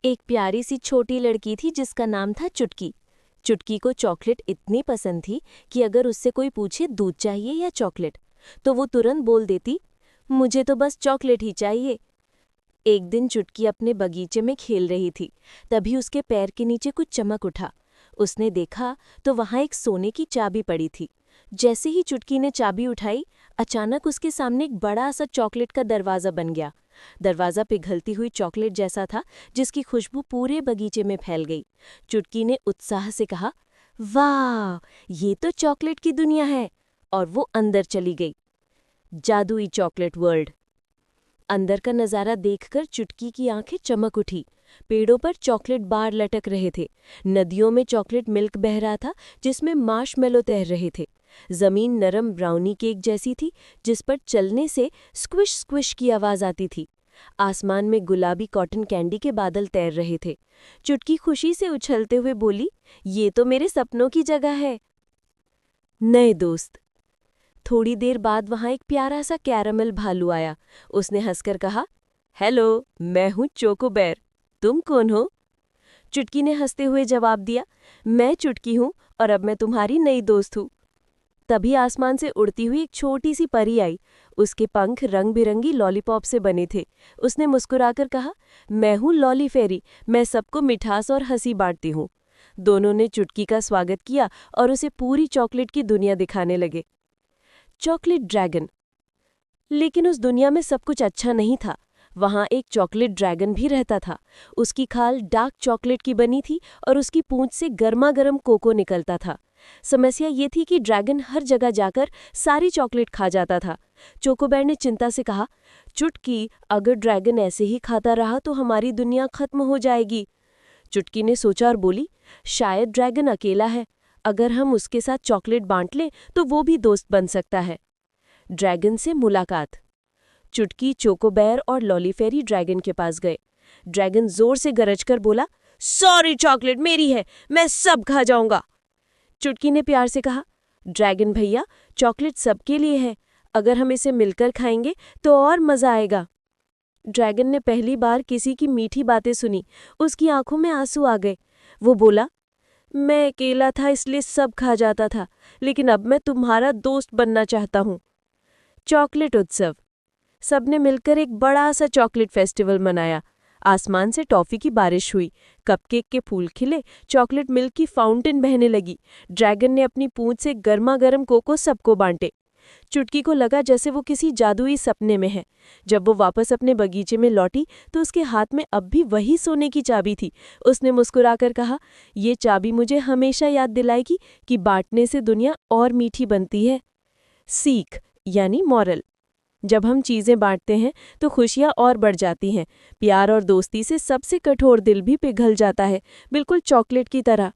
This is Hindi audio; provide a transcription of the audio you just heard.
एक प्यारी सी छोटी लड़की थी जिसका नाम था चुटकी। चुटकी को चॉकलेट इतनी पसंद थी कि अगर उससे कोई पूछे दूध चाहिए या चॉकलेट तो वो तुरंत बोल देती, मुझे तो बस चॉकलेट ही चाहिए। एक दिन चुटकी अपने बगीचे में खेल रही थी, तभी उसके पैर के नीचे कुछ चमक उठा। उसने देखा तो वहां एक सोने की चाबी पड़ी थी। जैसे ही चुटकी ने चाबी उठाई, अचानक उसके सामने एक बड़ा सा चॉकलेट का दरवाज़ा बन गया। दरवाज़ा पिघलती हुई चॉकलेट जैसा था, जिसकी खुशबू पूरे बगीचे में फैल गई। चुटकी ने उत्साह से कहा, वाह, ये तो चॉकलेट की दुनिया है, और वो अंदर चली गई। जादुई चॉकलेट वर्ल्ड। अंदर का नज़ारा देखकर चुटकी की आंखें चमक उठी। पेड़ों पर चॉकलेट बार लटक रहे थे, नदियों में चॉकलेट मिल्क बह रहा था जिसमें मार्शमेलो तैर रहे थे। जमीन नरम ब्राउनी केक जैसी थी जिस पर चलने से स्क्विश स्क्विश की आवाज आती थी। आसमान में गुलाबी कॉटन कैंडी के बादल तैर रहे थे। चुटकी खुशी से उछलते हुए बोली, ये तो मेरे सपनों की जगह है। नए दोस्त। थोड़ी देर बाद वहां एक प्यारा सा कैरामल भालू आया। उसने हंसकर कहा, हेलो, मैं हूँ चोकोबेर, तुम कौन हो? चुटकी ने हंसते हुए जवाब दिया, मैं चुटकी हूँ और अब मैं तुम्हारी नई दोस्त हूँ। तभी आसमान से उड़ती हुई एक छोटी सी परी आई। उसके पंख रंग बिरंगी लॉलीपॉप से बने थे। उसने मुस्कुराकर कहा, मैं हूँ लॉली फेरी, मैं सबको मिठास और हंसी बांटती हूँ। दोनों ने चुटकी का स्वागत किया और उसे पूरी चॉकलेट की दुनिया दिखाने लगे। Chocolate dragon. लेकिन उस दुनिया में सब कुछ अच्छा नहीं था। वहां एक चॉकलेट ड्रैगन भी रहता था। उसकी खाल डार्क चॉकलेट की बनी थी और उसकी पूंछ से गर्मा गर्म कोको निकलता था। समस्या ये थी कि ड्रैगन हर जगह जाकर सारी चॉकलेट खा जाता था। चोकोबेर ने चिंता से कहा, चुटकी, अगर ड्रैगन ऐसे ही खाता रहा तो हमारी दुनिया खत्म हो जाएगी। चुटकी ने सोचा और बोली, शायद ड्रैगन अकेला है, अगर हम उसके साथ चॉकलेट बांट लें तो वो भी दोस्त बन सकता है। ड्रैगन से मुलाकात। चुटकी, चोकोबेर और लॉलीफेरी ड्रैगन के पास गए। ड्रैगन जोर से गरजकर बोला, सॉरी, चॉकलेट मेरी है, मैं सब खा जाऊंगा। चुटकी ने प्यार से कहा, ड्रैगन भैया, चॉकलेट सबके लिए है, अगर हम इसे मिलकर खाएंगे तो और मजा आएगा। ड्रैगन ने पहली बार किसी की मीठी बातें सुनी। उसकी आंखों में आंसू आ गए। वो बोला, मैं अकेला था इसलिए सब खा जाता था, लेकिन अब मैं तुम्हारा दोस्त बनना चाहता हूँ। चॉकलेट उत्सव। सबने मिलकर एक बड़ा सा चॉकलेट फेस्टिवल मनाया। आसमान से टॉफी की बारिश हुई, कपकेक के फूल खिले, चॉकलेट मिल्क की फाउंटेन बहने लगी। ड्रैगन ने अपनी पूंछ से गर्मा गर्म कोको सबको बांटे। चुटकी को लगा जैसे वो किसी जादुई सपने में है। जब वो वापस अपने बगीचे में लौटी तो उसके हाथ में अब भी वही सोने की चाबी थी। उसने मुस्कुराकर कहा, ये चाबी मुझे हमेशा याद दिलाएगी कि बांटने से दुनिया और मीठी बनती है। सीख यानी मॉरल। जब हम चीज़ें बांटते हैं तो खुशियाँ और बढ़ जाती हैं। प्यार और दोस्ती से सबसे कठोर दिल भी पिघल जाता है, बिल्कुल चॉकलेट की तरह।